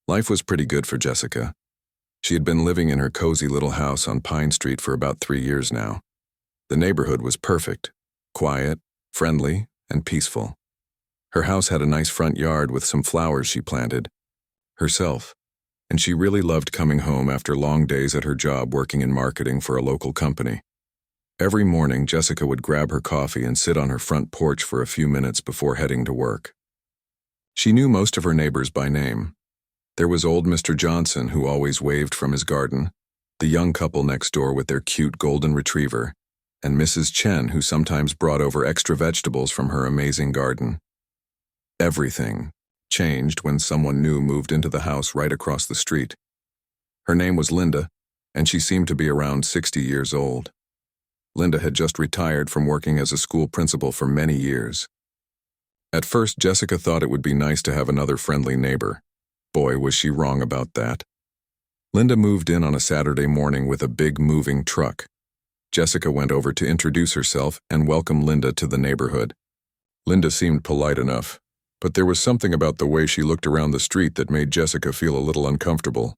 Life was pretty good for Jessica. She had been living in her cozy little house on Pine Street for about 3 years now. The neighborhood was perfect, quiet, friendly, and peaceful. Her house had a nice front yard with some flowers she planted herself, and she really loved coming home after long days at her job working in marketing for a local company. Every morning, Jessica would grab her coffee and sit on her front porch for a few minutes before heading to work. She knew most of her neighbors by name. There was old Mr. Johnson, who always waved from his garden, the young couple next door with their cute golden retriever, and Mrs. Chen, who sometimes brought over extra vegetables from her amazing garden. Everything changed when someone new moved into the house right across the street. Her name was Linda, and she seemed to be around 60 years old. Linda had just retired from working as a school principal for many years. At first, Jessica thought it would be nice to have another friendly neighbor. Boy, was she wrong about that. Linda moved in on a Saturday morning with a big moving truck. Jessica went over to introduce herself and welcome Linda to the neighborhood. Linda seemed polite enough, but there was something about the way she looked around the street that made Jessica feel a little uncomfortable.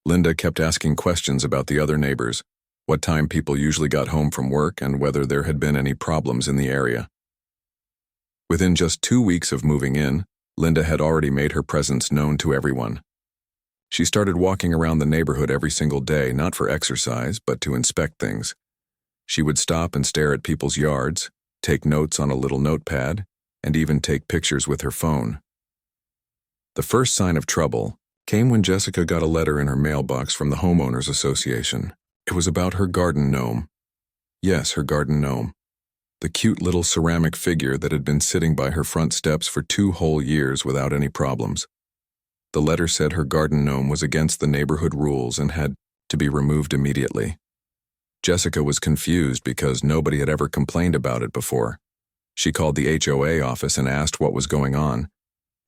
Linda kept asking questions about the other neighbors, what time people usually got home from work, and whether there had been any problems in the area. Within just 2 weeks of moving in, Linda had already made her presence known to everyone. She started walking around the neighborhood every single day, not for exercise, but to inspect things. She would stop and stare at people's yards, take notes on a little notepad, and even take pictures with her phone. The first sign of trouble came when Jessica got a letter in her mailbox from the Homeowners Association. It was about her garden gnome. Yes, her garden gnome. The cute little ceramic figure that had been sitting by her front steps for 2 whole years without any problems. The letter said her garden gnome was against the neighborhood rules and had to be removed immediately. Jessica was confused because nobody had ever complained about it before. She called the HOA office and asked what was going on.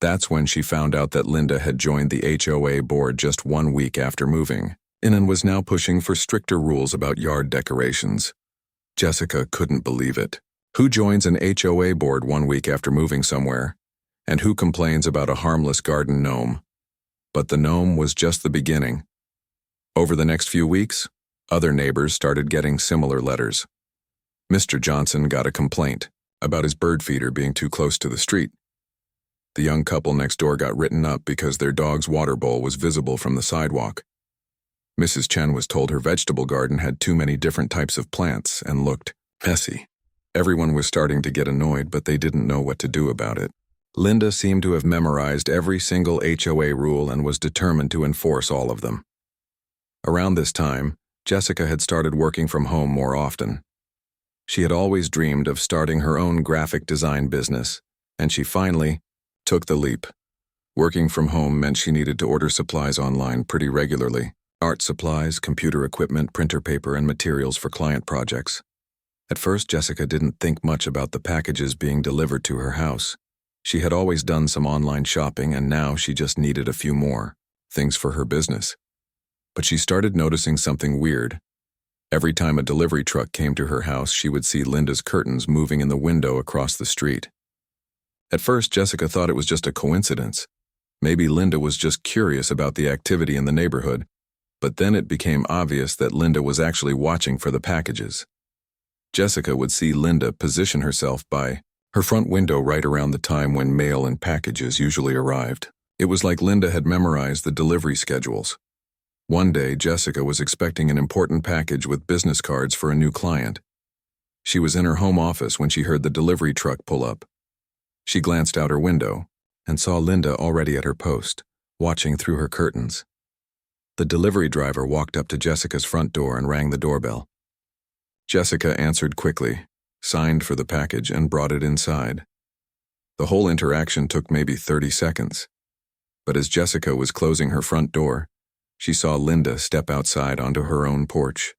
That's when she found out that Linda had joined the HOA board just 1 week after moving in and was now pushing for stricter rules about yard decorations. Jessica couldn't believe it. Who joins an HOA board 1 week after moving somewhere? And who complains about a harmless garden gnome? But the gnome was just the beginning. Over the next few weeks, other neighbors started getting similar letters. Mr. Johnson got a complaint about his bird feeder being too close to the street. The young couple next door got written up because their dog's water bowl was visible from the sidewalk. Mrs. Chen was told her vegetable garden had too many different types of plants and looked messy. Everyone was starting to get annoyed, but they didn't know what to do about it. Linda seemed to have memorized every single HOA rule and was determined to enforce all of them. Around this time, Jessica had started working from home more often. She had always dreamed of starting her own graphic design business, and she finally took the leap. Working from home meant she needed to order supplies online pretty regularly. Art supplies, computer equipment, printer paper, and materials for client projects. At first, Jessica didn't think much about the packages being delivered to her house. She had always done some online shopping, and now she just needed a few more things for her business. But she started noticing something weird. Every time a delivery truck came to her house, she would see Linda's curtains moving in the window across the street. At first, Jessica thought it was just a coincidence. Maybe Linda was just curious about the activity in the neighborhood, but then it became obvious that Linda was actually watching for the packages. Jessica would see Linda position herself by her front window right around the time when mail and packages usually arrived. It was like Linda had memorized the delivery schedules. One day, Jessica was expecting an important package with business cards for a new client. She was in her home office when she heard the delivery truck pull up. She glanced out her window and saw Linda already at her post, watching through her curtains. The delivery driver walked up to Jessica's front door and rang the doorbell. Jessica answered quickly, signed for the package, and brought it inside. The whole interaction took maybe 30 seconds. But as Jessica was closing her front door, she saw Linda step outside onto her own porch.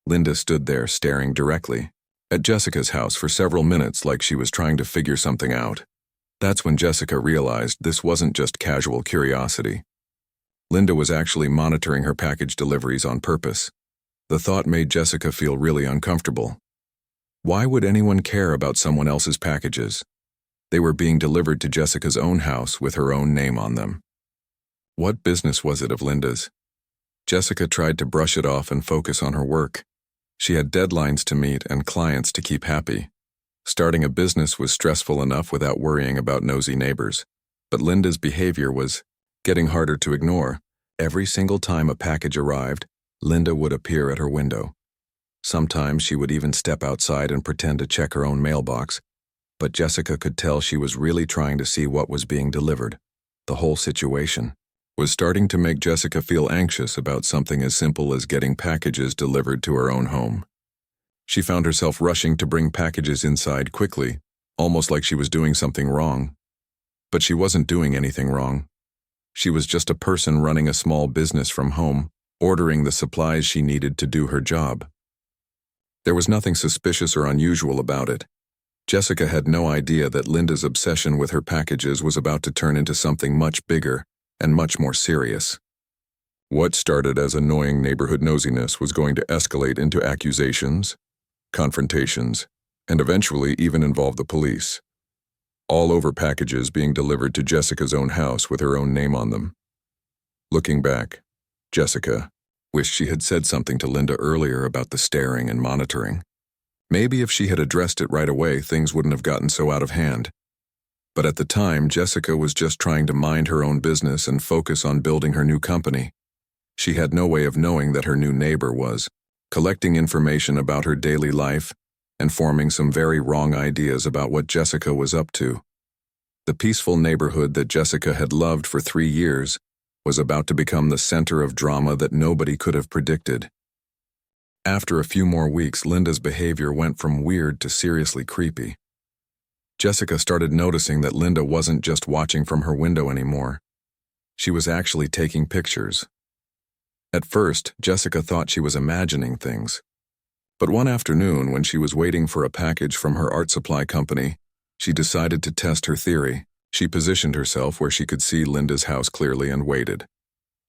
Linda stood there staring directly at Jessica's house for several minutes like she was trying to figure something out. That's when Jessica realized this wasn't just casual curiosity. Linda was actually monitoring her package deliveries on purpose. The thought made Jessica feel really uncomfortable. Why would anyone care about someone else's packages? They were being delivered to Jessica's own house with her own name on them. What business was it of Linda's? Jessica tried to brush it off and focus on her work. She had deadlines to meet and clients to keep happy. Starting a business was stressful enough without worrying about nosy neighbors. But Linda's behavior was getting harder to ignore. Every single time a package arrived, Linda would appear at her window. Sometimes she would even step outside and pretend to check her own mailbox, but Jessica could tell she was really trying to see what was being delivered. The whole situation was starting to make Jessica feel anxious about something as simple as getting packages delivered to her own home. She found herself rushing to bring packages inside quickly, almost like she was doing something wrong. But she wasn't doing anything wrong. She was just a person running a small business from home, ordering the supplies she needed to do her job. There was nothing suspicious or unusual about it. Jessica had no idea that Linda's obsession with her packages was about to turn into something much bigger and much more serious. What started as annoying neighborhood nosiness was going to escalate into accusations, confrontations, and eventually even involve the police. All over packages being delivered to Jessica's own house with her own name on them. Looking back, Jessica wished she had said something to Linda earlier about the staring and monitoring. Maybe if she had addressed it right away, things wouldn't have gotten so out of hand. But at the time, Jessica was just trying to mind her own business and focus on building her new company. She had no way of knowing that her new neighbor was collecting information about her daily life and forming some very wrong ideas about what Jessica was up to. The peaceful neighborhood that Jessica had loved for 3 years was about to become the center of drama that nobody could have predicted. After a few more weeks, Linda's behavior went from weird to seriously creepy. Jessica started noticing that Linda wasn't just watching from her window anymore. She was actually taking pictures. At first, Jessica thought she was imagining things. But one afternoon, when she was waiting for a package from her art supply company, she decided to test her theory. She positioned herself where she could see Linda's house clearly and waited.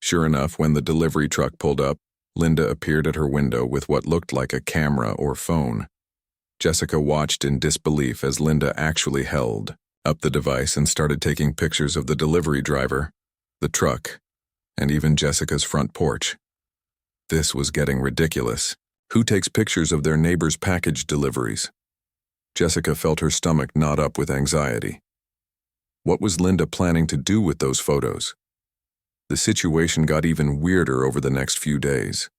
Sure enough, when the delivery truck pulled up, Linda appeared at her window with what looked like a camera or phone. Jessica watched in disbelief as Linda actually held up the device and started taking pictures of the delivery driver, the truck, and even Jessica's front porch. This was getting ridiculous. Who takes pictures of their neighbor's package deliveries? Jessica felt her stomach knot up with anxiety. What was Linda planning to do with those photos? The situation got even weirder over the next few days.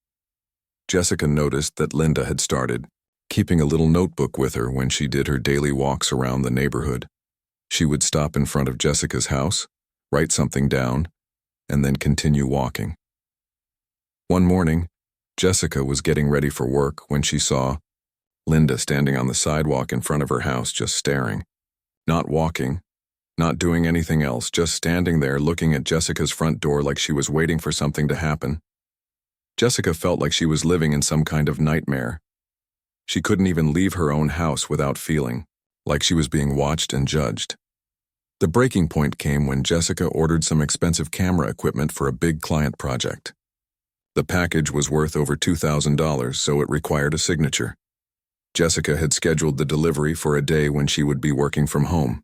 Jessica noticed that Linda had started keeping a little notebook with her when she did her daily walks around the neighborhood. She would stop in front of Jessica's house, write something down, and then continue walking. One morning, Jessica was getting ready for work when she saw Linda standing on the sidewalk in front of her house just staring. Not walking, not doing anything else, just standing there looking at Jessica's front door like she was waiting for something to happen. Jessica felt like she was living in some kind of nightmare. She couldn't even leave her own house without feeling like she was being watched and judged. The breaking point came when Jessica ordered some expensive camera equipment for a big client project. The package was worth over $2,000, so it required a signature. Jessica had scheduled the delivery for a day when she would be working from home.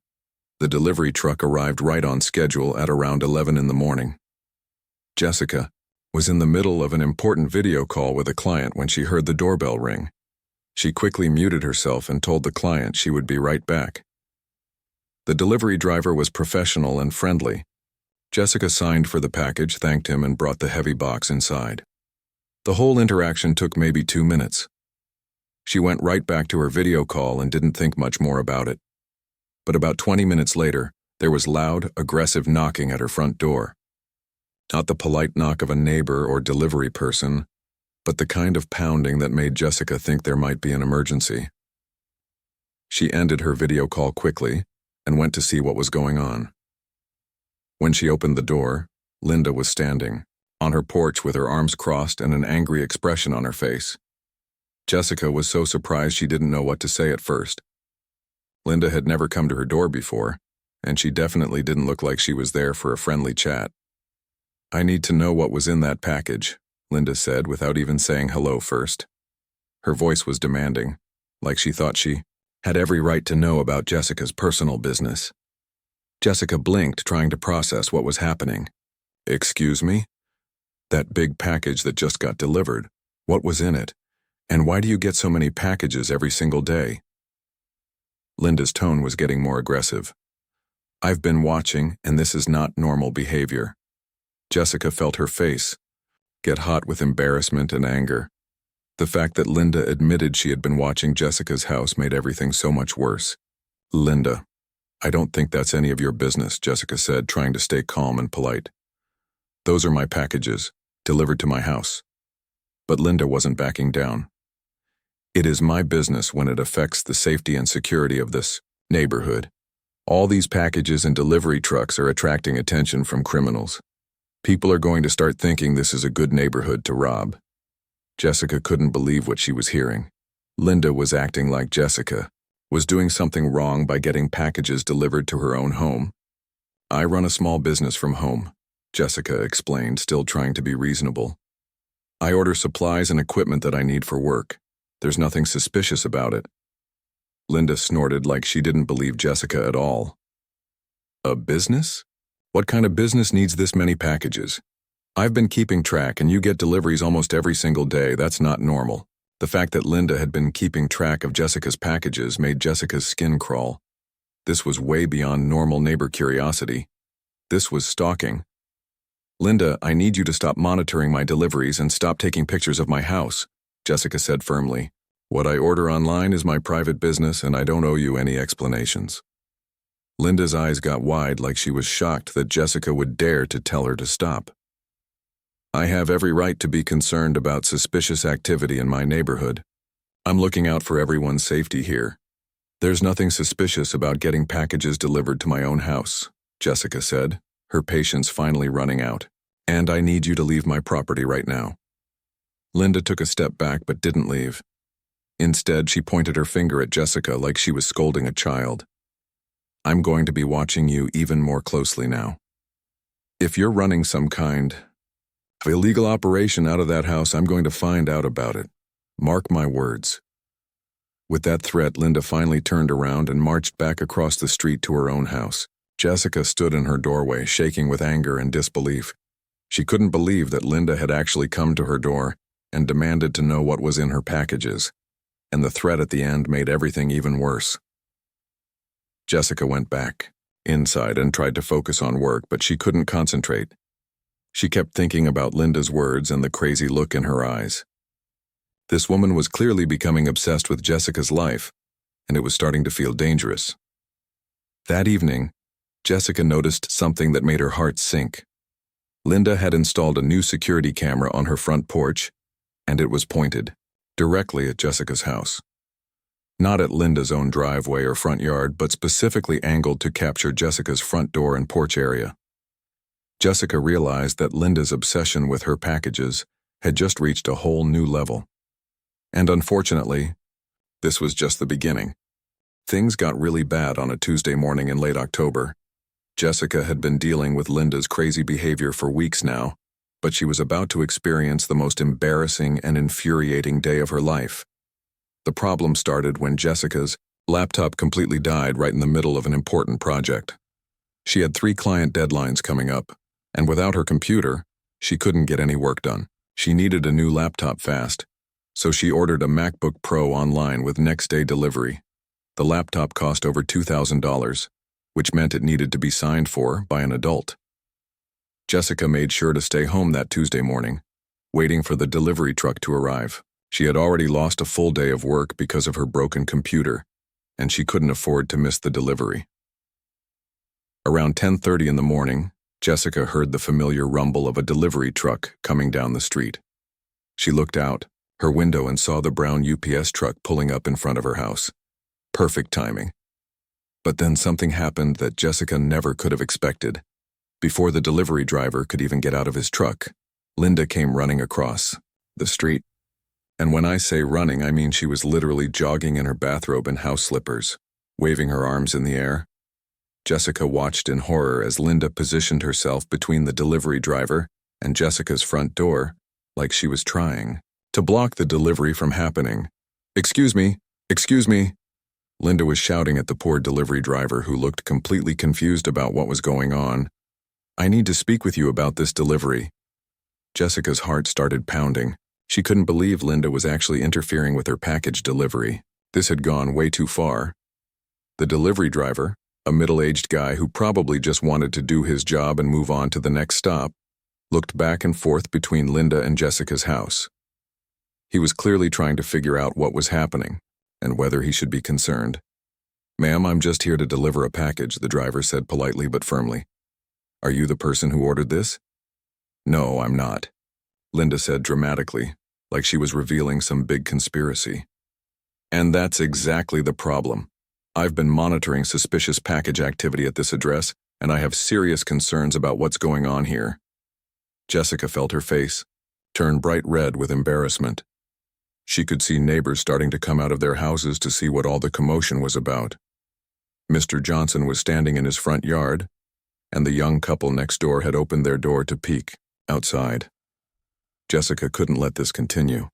The delivery truck arrived right on schedule at around 11 in the morning. Jessica was in the middle of an important video call with a client when she heard the doorbell ring. She quickly muted herself and told the client she would be right back. The delivery driver was professional and friendly. Jessica signed for the package, thanked him, and brought the heavy box inside. The whole interaction took maybe 2 minutes. She went right back to her video call and didn't think much more about it. But about 20 minutes later, there was loud, aggressive knocking at her front door. Not the polite knock of a neighbor or delivery person, but the kind of pounding that made Jessica think there might be an emergency. She ended her video call quickly and went to see what was going on. When she opened the door, Linda was standing on her porch with her arms crossed and an angry expression on her face. Jessica was so surprised she didn't know what to say at first. Linda had never come to her door before, and she definitely didn't look like she was there for a friendly chat. "I need to know what was in that package," Linda said without even saying hello first. Her voice was demanding, like she thought she had every right to know about Jessica's personal business. Jessica blinked, trying to process what was happening. Excuse me? That big package that just got delivered. What was in it? And why do you get so many packages every single day? Linda's tone was getting more aggressive. I've been watching, and this is not normal behavior. Jessica felt her face get hot with embarrassment and anger. The fact that Linda admitted she had been watching Jessica's house made everything so much worse. Linda, I don't think that's any of your business, Jessica said, trying to stay calm and polite. Those are my packages, delivered to my house. But Linda wasn't backing down. It is my business when it affects the safety and security of this neighborhood. All these packages and delivery trucks are attracting attention from criminals. People are going to start thinking this is a good neighborhood to rob. Jessica couldn't believe what she was hearing. Linda was acting like Jessica was doing something wrong by getting packages delivered to her own home. I run a small business from home, Jessica explained, still trying to be reasonable. I order supplies and equipment that I need for work. There's nothing suspicious about it. Linda snorted like she didn't believe Jessica at all. A business? What kind of business needs this many packages? I've been keeping track and you get deliveries almost every single day. That's not normal. The fact that Linda had been keeping track of Jessica's packages made Jessica's skin crawl. This was way beyond normal neighbor curiosity. This was stalking. Linda, I need you to stop monitoring my deliveries and stop taking pictures of my house, Jessica said firmly. What I order online is my private business and I don't owe you any explanations. Linda's eyes got wide like she was shocked that Jessica would dare to tell her to stop. I have every right to be concerned about suspicious activity in my neighborhood. I'm looking out for everyone's safety here. There's nothing suspicious about getting packages delivered to my own house, Jessica said, her patience finally running out. And I need you to leave my property right now. Linda took a step back but didn't leave. Instead, she pointed her finger at Jessica like she was scolding a child. I'm going to be watching you even more closely now. If you're running some kind of illegal operation out of that house, I'm going to find out about it. Mark my words. With that threat, Linda finally turned around and marched back across the street to her own house. Jessica stood in her doorway, shaking with anger and disbelief. She couldn't believe that Linda had actually come to her door and demanded to know what was in her packages, and the threat at the end made everything even worse. Jessica went back inside and tried to focus on work, but she couldn't concentrate. She kept thinking about Linda's words and the crazy look in her eyes. This woman was clearly becoming obsessed with Jessica's life, and it was starting to feel dangerous. That evening, Jessica noticed something that made her heart sink. Linda had installed a new security camera on her front porch, and it was pointed directly at Jessica's house. Not at Linda's own driveway or front yard, but specifically angled to capture Jessica's front door and porch area. Jessica realized that Linda's obsession with her packages had just reached a whole new level. And unfortunately, this was just the beginning. Things got really bad on a Tuesday morning in late October. Jessica had been dealing with Linda's crazy behavior for weeks now, but she was about to experience the most embarrassing and infuriating day of her life. The problem started when Jessica's laptop completely died right in the middle of an important project. She had 3 client deadlines coming up, and without her computer, she couldn't get any work done. She needed a new laptop fast, so she ordered a MacBook Pro online with next-day delivery. The laptop cost over $2,000, which meant it needed to be signed for by an adult. Jessica made sure to stay home that Tuesday morning, waiting for the delivery truck to arrive. She had already lost a full day of work because of her broken computer, and she couldn't afford to miss the delivery. Around 10:30 in the morning, Jessica heard the familiar rumble of a delivery truck coming down the street. She looked out her window and saw the brown UPS truck pulling up in front of her house. Perfect timing. But then something happened that Jessica never could have expected. Before the delivery driver could even get out of his truck, Linda came running across the street. And when I say running, I mean she was literally jogging in her bathrobe and house slippers, waving her arms in the air. Jessica watched in horror as Linda positioned herself between the delivery driver and Jessica's front door, like she was trying to block the delivery from happening. Excuse me, excuse me. Linda was shouting at the poor delivery driver who looked completely confused about what was going on. I need to speak with you about this delivery. Jessica's heart started pounding. She couldn't believe Linda was actually interfering with her package delivery. This had gone way too far. The delivery driver, a middle-aged guy who probably just wanted to do his job and move on to the next stop, looked back and forth between Linda and Jessica's house. He was clearly trying to figure out what was happening and whether he should be concerned. "Ma'am, I'm just here to deliver a package," the driver said politely but firmly. "Are you the person who ordered this?" "No, I'm not," Linda said dramatically, like she was revealing some big conspiracy. "And that's exactly the problem. I've been monitoring suspicious package activity at this address, and I have serious concerns about what's going on here." Jessica felt her face turn bright red with embarrassment. She could see neighbors starting to come out of their houses to see what all the commotion was about. Mr. Johnson was standing in his front yard, and the young couple next door had opened their door to peek outside. Jessica couldn't let this continue.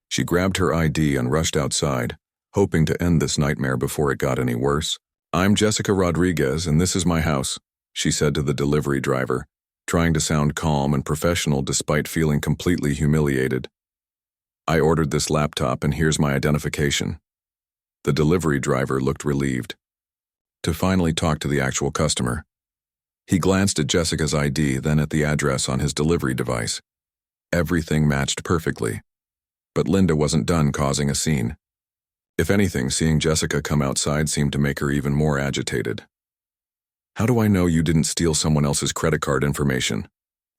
She grabbed her ID and rushed outside, hoping to end this nightmare before it got any worse. "I'm Jessica Rodriguez, and this is my house," she said to the delivery driver, trying to sound calm and professional despite feeling completely humiliated. "I ordered this laptop, and here's my identification." The delivery driver looked relieved to finally talk to the actual customer. He glanced at Jessica's ID, then at the address on his delivery device. Everything matched perfectly. But Linda wasn't done causing a scene. If anything, seeing Jessica come outside seemed to make her even more agitated. "How do I know you didn't steal someone else's credit card information?"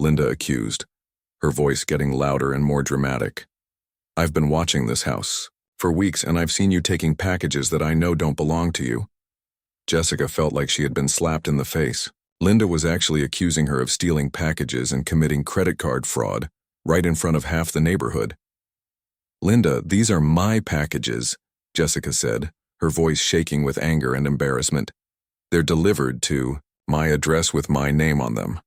Linda accused, her voice getting louder and more dramatic. "I've been watching this house for weeks, and I've seen you taking packages that I know don't belong to you." Jessica felt like she had been slapped in the face. Linda was actually accusing her of stealing packages and committing credit card fraud right in front of half the neighborhood. "Linda, these are my packages," Jessica said, her voice shaking with anger and embarrassment. "They're delivered to my address with my name on them."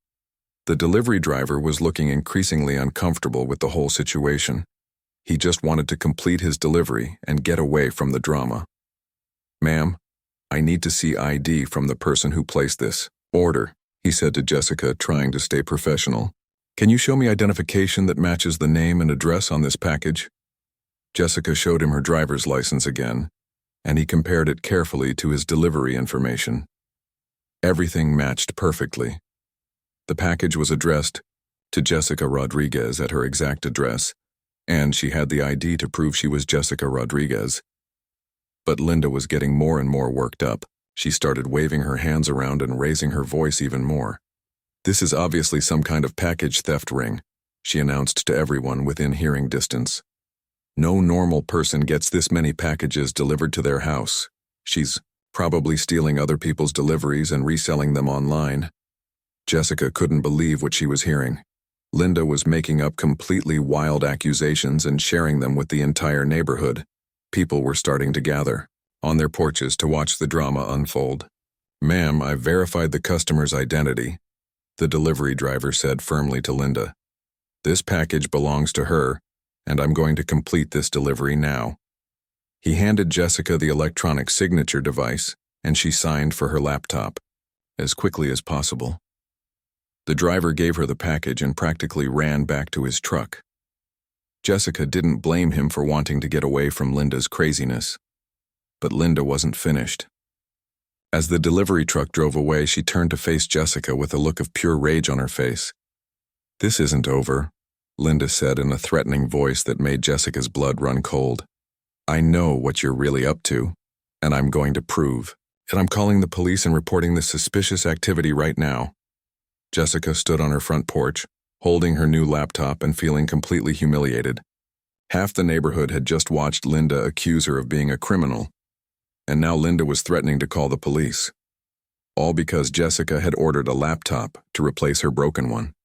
The delivery driver was looking increasingly uncomfortable with the whole situation. He just wanted to complete his delivery and get away from the drama. "Ma'am, I need to see ID from the person who placed this order," he said to Jessica, trying to stay professional. "Can you show me identification that matches the name and address on this package?" Jessica showed him her driver's license again, and he compared it carefully to his delivery information. Everything matched perfectly. The package was addressed to Jessica Rodriguez at her exact address, and she had the ID to prove she was Jessica Rodriguez. But Linda was getting more and more worked up. She started waving her hands around and raising her voice even more. "This is obviously some kind of package theft ring," she announced to everyone within hearing distance. "No normal person gets this many packages delivered to their house. She's probably stealing other people's deliveries and reselling them online." Jessica couldn't believe what she was hearing. Linda was making up completely wild accusations and sharing them with the entire neighborhood. People were starting to gather on their porches to watch the drama unfold. "Ma'am, I've verified the customer's identity," the delivery driver said firmly to Linda. "This package belongs to her, and I'm going to complete this delivery now." He handed Jessica the electronic signature device, and she signed for her laptop, as quickly as possible. The driver gave her the package and practically ran back to his truck. Jessica didn't blame him for wanting to get away from Linda's craziness. But Linda wasn't finished. As the delivery truck drove away, she turned to face Jessica with a look of pure rage on her face. "This isn't over," Linda said in a threatening voice that made Jessica's blood run cold. "I know what you're really up to, and I'm going to prove it. I'm calling the police and reporting this suspicious activity right now." Jessica stood on her front porch, holding her new laptop and feeling completely humiliated. Half the neighborhood had just watched Linda accuse her of being a criminal, and now Linda was threatening to call the police. All because Jessica had ordered a laptop to replace her broken one.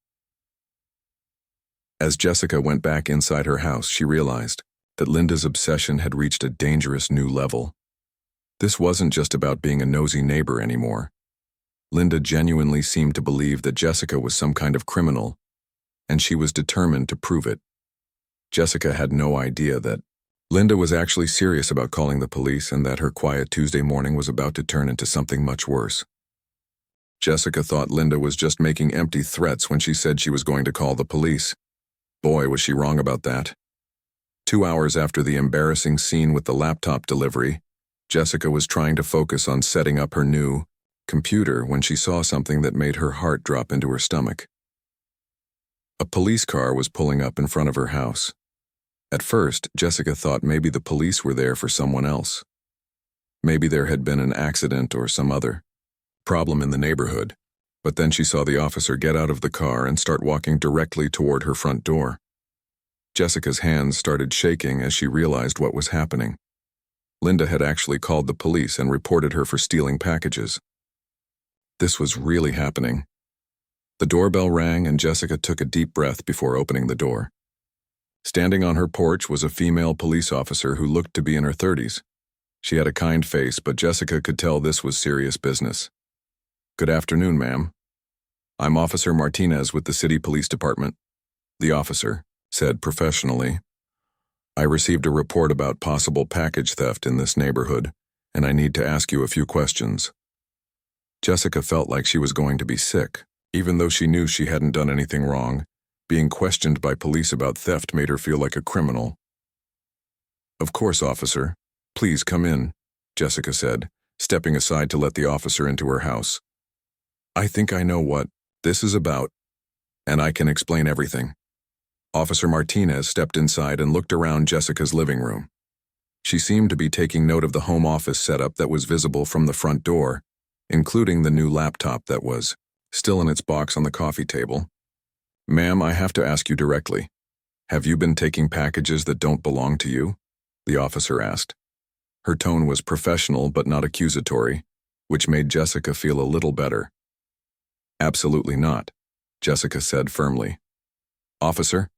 As Jessica went back inside her house, she realized that Linda's obsession had reached a dangerous new level. This wasn't just about being a nosy neighbor anymore. Linda genuinely seemed to believe that Jessica was some kind of criminal, and she was determined to prove it. Jessica had no idea that Linda was actually serious about calling the police and that her quiet Tuesday morning was about to turn into something much worse. Jessica thought Linda was just making empty threats when she said she was going to call the police. Boy, was she wrong about that. 2 hours after the embarrassing scene with the laptop delivery, Jessica was trying to focus on setting up her new computer when she saw something that made her heart drop into her stomach. A police car was pulling up in front of her house. At first, Jessica thought maybe the police were there for someone else. Maybe there had been an accident or some other problem in the neighborhood, but then she saw the officer get out of the car and start walking directly toward her front door. Jessica's hands started shaking as she realized what was happening. Linda had actually called the police and reported her for stealing packages. This was really happening. The doorbell rang and Jessica took a deep breath before opening the door. Standing on her porch was a female police officer who looked to be in her 30s. She had a kind face, but Jessica could tell this was serious business. "Good afternoon, ma'am. I'm Officer Martinez with the City Police Department," the officer said professionally. "I received a report about possible package theft in this neighborhood, and I need to ask you a few questions." Jessica felt like she was going to be sick. Even though she knew she hadn't done anything wrong, being questioned by police about theft made her feel like a criminal. "Of course, officer. Please come in," Jessica said, stepping aside to let the officer into her house. "I think I know what this is about, and I can explain everything." Officer Martinez stepped inside and looked around Jessica's living room. She seemed to be taking note of the home office setup that was visible from the front door, including the new laptop that was still in its box on the coffee table. "Ma'am, I have to ask you directly. Have you been taking packages that don't belong to you?" the officer asked. Her tone was professional but not accusatory, which made Jessica feel a little better. "Absolutely not," Jessica said firmly. "Officer,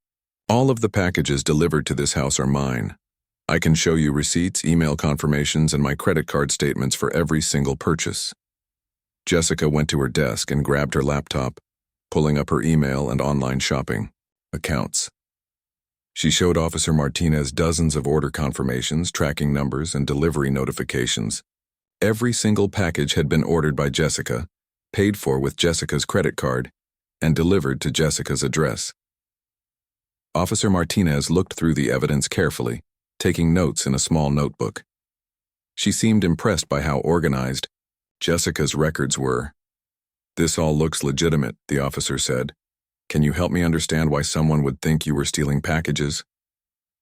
all of the packages delivered to this house are mine. I can show you receipts, email confirmations, and my credit card statements for every single purchase." Jessica went to her desk and grabbed her laptop, pulling up her email and online shopping accounts. She showed Officer Martinez dozens of order confirmations, tracking numbers, and delivery notifications. Every single package had been ordered by Jessica, paid for with Jessica's credit card, and delivered to Jessica's address. Officer Martinez looked through the evidence carefully, taking notes in a small notebook. She seemed impressed by how organized Jessica's records were. "This all looks legitimate," the officer said. "Can you help me understand why someone would think you were stealing packages?"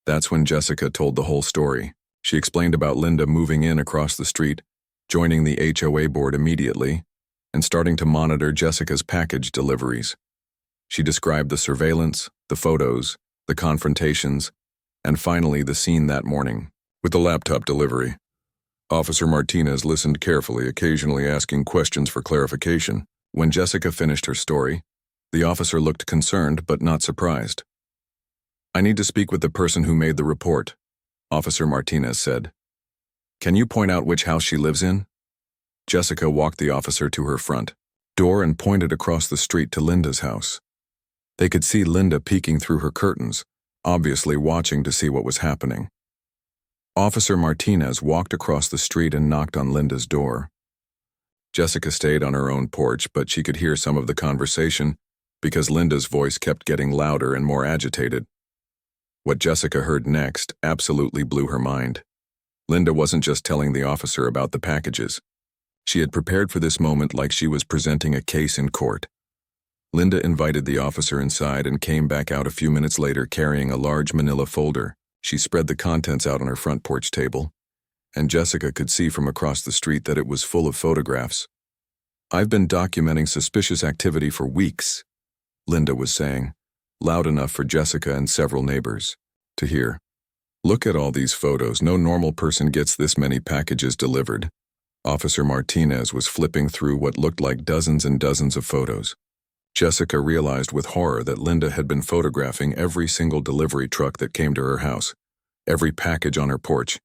That's when Jessica told the whole story. She explained about Linda moving in across the street, joining the HOA board immediately, and starting to monitor Jessica's package deliveries. She described the surveillance, the photos, the confrontations, and finally the scene that morning with the laptop delivery. Officer Martinez listened carefully, occasionally asking questions for clarification. When Jessica finished her story, the officer looked concerned but not surprised. "I need to speak with the person who made the report," Officer Martinez said. "Can you point out which house she lives in?" Jessica walked the officer to her front door and pointed across the street to Linda's house. They could see Linda peeking through her curtains, obviously watching to see what was happening. Officer Martinez walked across the street and knocked on Linda's door. Jessica stayed on her own porch, but she could hear some of the conversation because Linda's voice kept getting louder and more agitated. What Jessica heard next absolutely blew her mind. Linda wasn't just telling the officer about the packages. She had prepared for this moment like she was presenting a case in court. Linda invited the officer inside and came back out a few minutes later carrying a large manila folder. She spread the contents out on her front porch table, and Jessica could see from across the street that it was full of photographs. "I've been documenting suspicious activity for weeks," Linda was saying, loud enough for Jessica and several neighbors to hear. "Look at all these photos. No normal person gets this many packages delivered." Officer Martinez was flipping through what looked like dozens and dozens of photos. Jessica realized with horror that Linda had been photographing every single delivery truck that came to her house, every package on her porch,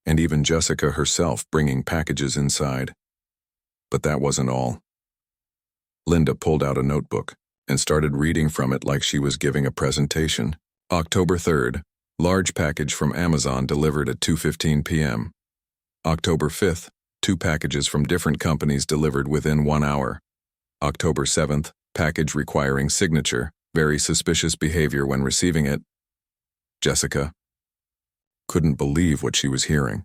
and even Jessica herself bringing packages inside. But that wasn't all. Linda pulled out a notebook and started reading from it like she was giving a presentation. October 3rd, large package from Amazon delivered at 2:15 p.m. October 5th, 2 packages from different companies delivered within 1 hour. October 7th, package requiring signature, very suspicious behavior when receiving it. Jessica couldn't believe what she was hearing.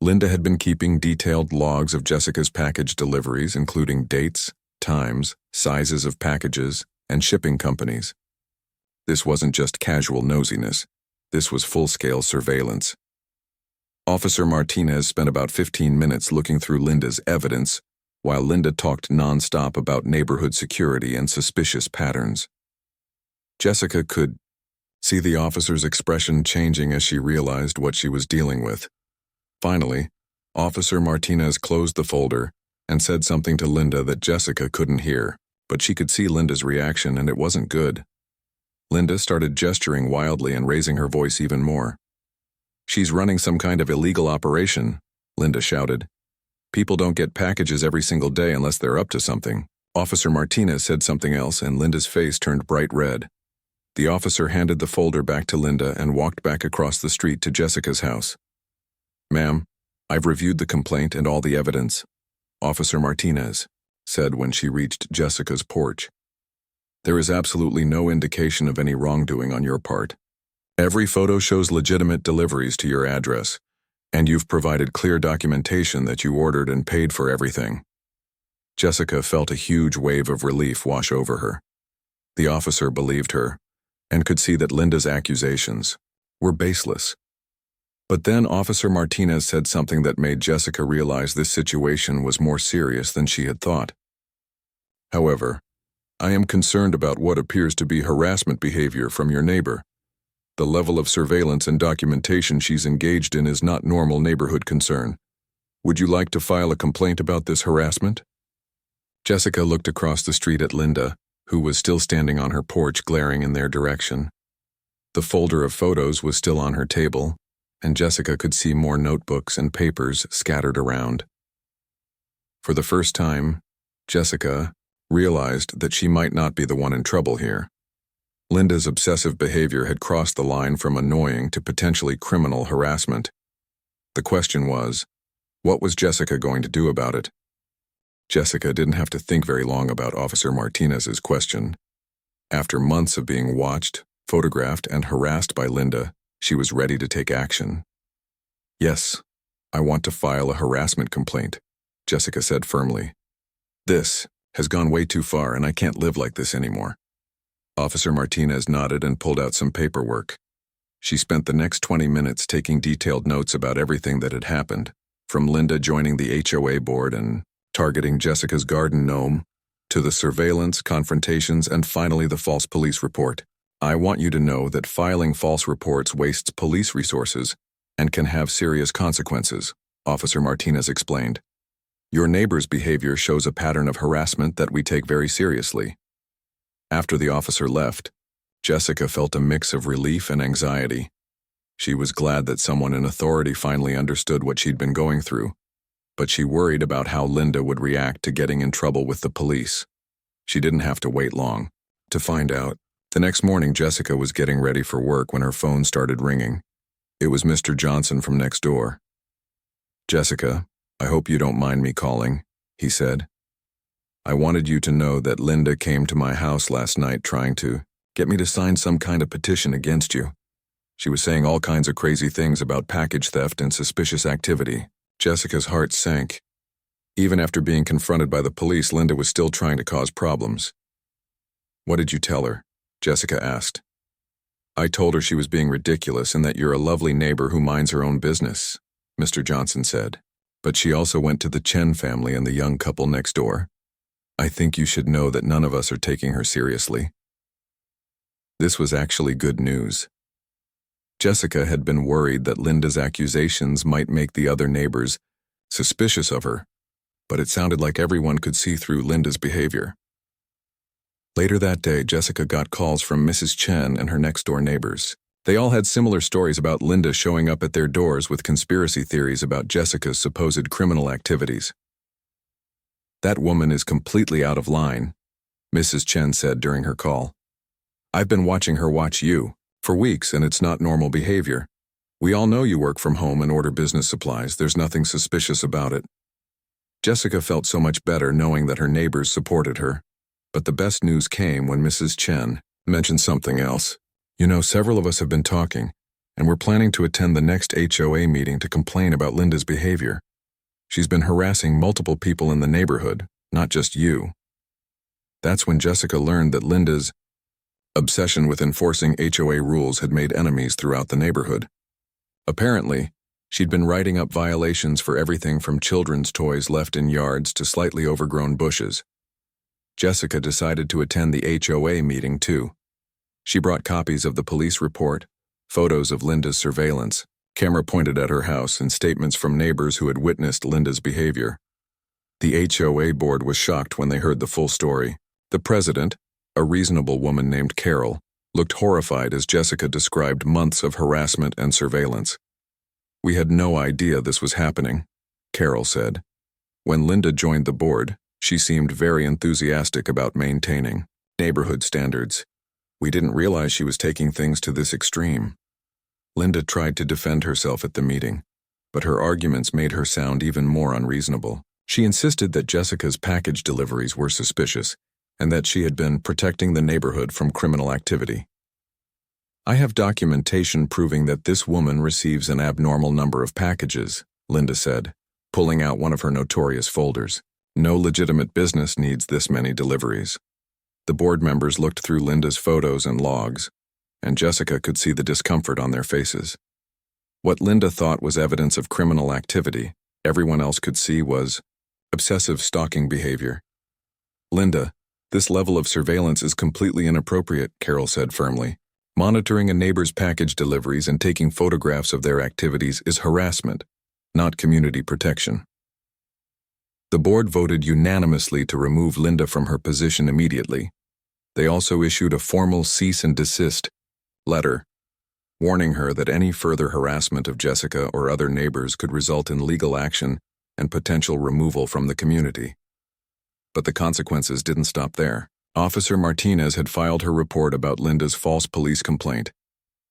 Linda had been keeping detailed logs of Jessica's package deliveries, including dates, times, sizes of packages, and shipping companies. This wasn't just casual nosiness. This was full-scale surveillance. Officer Martinez spent about 15 minutes looking through Linda's evidence, while Linda talked nonstop about neighborhood security and suspicious patterns. Jessica could see the officer's expression changing as she realized what she was dealing with. Finally, Officer Martinez closed the folder and said something to Linda that Jessica couldn't hear, but she could see Linda's reaction, and it wasn't good. Linda started gesturing wildly and raising her voice even more. "She's running some kind of illegal operation," Linda shouted. "People don't get packages every single day unless they're up to something." Officer Martinez said something else, and Linda's face turned bright red. The officer handed the folder back to Linda and walked back across the street to Jessica's house. "Ma'am, I've reviewed the complaint and all the evidence," Officer Martinez said when she reached Jessica's porch. "There is absolutely no indication of any wrongdoing on your part. Every photo shows legitimate deliveries to your address, and you've provided clear documentation that you ordered and paid for everything." Jessica felt a huge wave of relief wash over her. The officer believed her and could see that Linda's accusations were baseless. But then Officer Martinez said something that made Jessica realize this situation was more serious than she had thought. "However, I am concerned about what appears to be harassment behavior from your neighbor. The level of surveillance and documentation she's engaged in is not normal neighborhood concern. Would you like to file a complaint about this harassment?" Jessica looked across the street at Linda, who was still standing on her porch glaring in their direction. The folder of photos was still on her table, and Jessica could see more notebooks and papers scattered around. For the first time, Jessica realized that she might not be the one in trouble here. Linda's obsessive behavior had crossed the line from annoying to potentially criminal harassment. The question was, what was Jessica going to do about it? Jessica didn't have to think very long about Officer Martinez's question. After months of being watched, photographed, and harassed by Linda, she was ready to take action. "Yes, I want to file a harassment complaint," Jessica said firmly. "This has gone way too far, and I can't live like this anymore." Officer Martinez nodded and pulled out some paperwork. She spent the next 20 minutes taking detailed notes about everything that had happened, from Linda joining the HOA board and targeting Jessica's garden gnome, to the surveillance, confrontations, and finally the false police report. "I want you to know that filing false reports wastes police resources and can have serious consequences," Officer Martinez explained. "Your neighbor's behavior shows a pattern of harassment that we take very seriously." After the officer left, Jessica felt a mix of relief and anxiety. She was glad that someone in authority finally understood what she'd been going through, but she worried about how Linda would react to getting in trouble with the police. She didn't have to wait long to find out. The next morning, Jessica was getting ready for work when her phone started ringing. It was Mr. Johnson from next door. "Jessica, I hope you don't mind me calling," he said. "I wanted you to know that Linda came to my house last night trying to get me to sign some kind of petition against you. She was saying all kinds of crazy things about package theft and suspicious activity." Jessica's heart sank. Even after being confronted by the police, Linda was still trying to cause problems. "What did you tell her?" Jessica asked. "I told her she was being ridiculous and that you're a lovely neighbor who minds her own business," Mr. Johnson said. "But she also went to the Chen family and the young couple next door. I think you should know that none of us are taking her seriously." This was actually good news. Jessica had been worried that Linda's accusations might make the other neighbors suspicious of her, but it sounded like everyone could see through Linda's behavior. Later that day, Jessica got calls from Mrs. Chen and her next-door neighbors. They all had similar stories about Linda showing up at their doors with conspiracy theories about Jessica's supposed criminal activities. "That woman is completely out of line," Mrs. Chen said during her call. "I've been watching her watch you for weeks, and it's not normal behavior. We all know you work from home and order business supplies. There's nothing suspicious about it." Jessica felt so much better knowing that her neighbors supported her. But the best news came when Mrs. Chen mentioned something else. You know, several of us have been talking, and we're planning to attend the next HOA meeting to complain about Linda's behavior. She's been harassing multiple people in the neighborhood, not just you. That's when Jessica learned that Linda's obsession with enforcing HOA rules had made enemies throughout the neighborhood. Apparently, she'd been writing up violations for everything from children's toys left in yards to slightly overgrown bushes. Jessica decided to attend the HOA meeting too. She brought copies of the police report, photos of Linda's surveillance, camera pointed at her house, and statements from neighbors who had witnessed Linda's behavior. The HOA board was shocked when they heard the full story. The president, a reasonable woman named Carol, looked horrified as Jessica described months of harassment and surveillance. "We had no idea this was happening," Carol said. When Linda joined the board, she seemed very enthusiastic about maintaining neighborhood standards. "We didn't realize she was taking things to this extreme." Linda tried to defend herself at the meeting, but her arguments made her sound even more unreasonable. She insisted that Jessica's package deliveries were suspicious and that she had been protecting the neighborhood from criminal activity. "I have documentation proving that this woman receives an abnormal number of packages," Linda said, pulling out one of her notorious folders. "No legitimate business needs this many deliveries." The board members looked through Linda's photos and logs, and Jessica could see the discomfort on their faces. What Linda thought was evidence of criminal activity, everyone else could see was obsessive stalking behavior. "Linda, this level of surveillance is completely inappropriate," Carol said firmly. "Monitoring a neighbor's package deliveries and taking photographs of their activities is harassment, not community protection." The board voted unanimously to remove Linda from her position immediately. They also issued a formal cease and desist letter, warning her that any further harassment of Jessica or other neighbors could result in legal action and potential removal from the community. But the consequences didn't stop there. Officer Martinez had filed her report about Linda's false police complaint,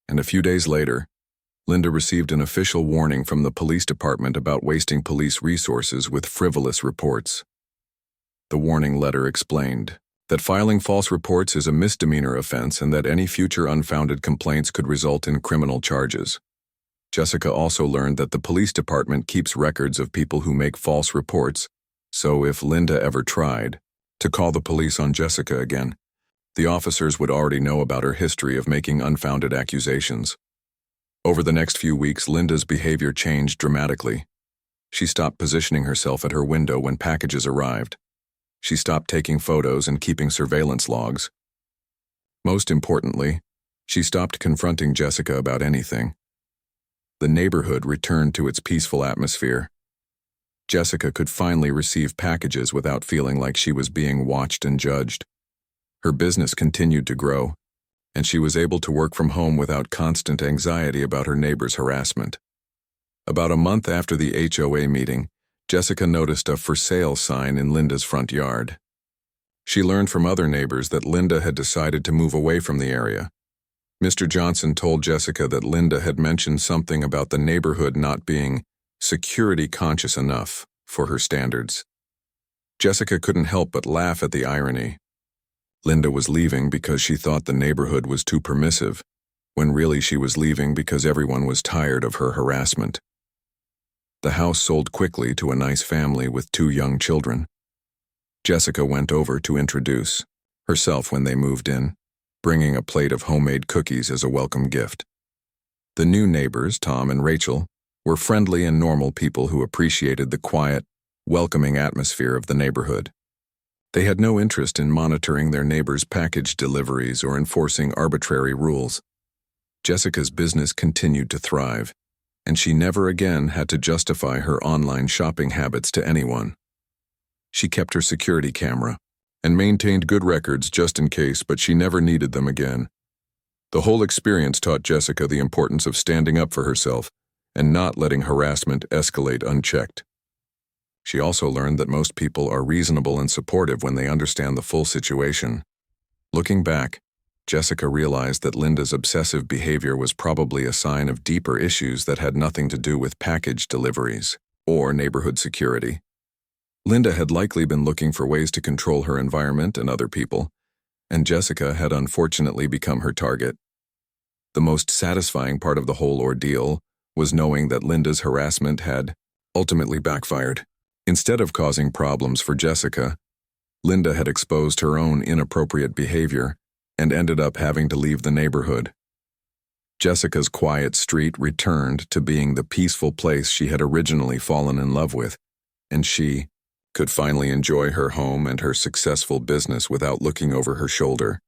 and a few days later, Linda received an official warning from the police department about wasting police resources with frivolous reports. The warning letter explained that filing false reports is a misdemeanor offense and that any future unfounded complaints could result in criminal charges. Jessica also learned that the police department keeps records of people who make false reports, so if Linda ever tried to call the police on Jessica again, the officers would already know about her history of making unfounded accusations. Over the next few weeks, Linda's behavior changed dramatically. She stopped positioning herself at her window when packages arrived. She stopped taking photos and keeping surveillance logs. Most importantly, she stopped confronting Jessica about anything. The neighborhood returned to its peaceful atmosphere. Jessica could finally receive packages without feeling like she was being watched and judged. Her business continued to grow, and she was able to work from home without constant anxiety about her neighbor's harassment. About a month after the HOA meeting, Jessica noticed a "for sale" sign in Linda's front yard. She learned from other neighbors that Linda had decided to move away from the area. Mr. Johnson told Jessica that Linda had mentioned something about the neighborhood not being security conscious enough for her standards. Jessica couldn't help but laugh at the irony. Linda was leaving because she thought the neighborhood was too permissive, when really she was leaving because everyone was tired of her harassment. The house sold quickly to a nice family with 2 young children. Jessica went over to introduce herself when they moved in, bringing a plate of homemade cookies as a welcome gift. The new neighbors, Tom and Rachel, were friendly and normal people who appreciated the quiet, welcoming atmosphere of the neighborhood. They had no interest in monitoring their neighbors' package deliveries or enforcing arbitrary rules. Jessica's business continued to thrive, and she never again had to justify her online shopping habits to anyone. She kept her security camera and maintained good records just in case, but she never needed them again. The whole experience taught Jessica the importance of standing up for herself and not letting harassment escalate unchecked. She also learned that most people are reasonable and supportive when they understand the full situation. Looking back, Jessica realized that Linda's obsessive behavior was probably a sign of deeper issues that had nothing to do with package deliveries or neighborhood security. Linda had likely been looking for ways to control her environment and other people, and Jessica had unfortunately become her target. The most satisfying part of the whole ordeal was knowing that Linda's harassment had ultimately backfired. Instead of causing problems for Jessica, Linda had exposed her own inappropriate behavior and ended up having to leave the neighborhood. Jessica's quiet street returned to being the peaceful place she had originally fallen in love with, and she could finally enjoy her home and her successful business without looking over her shoulder.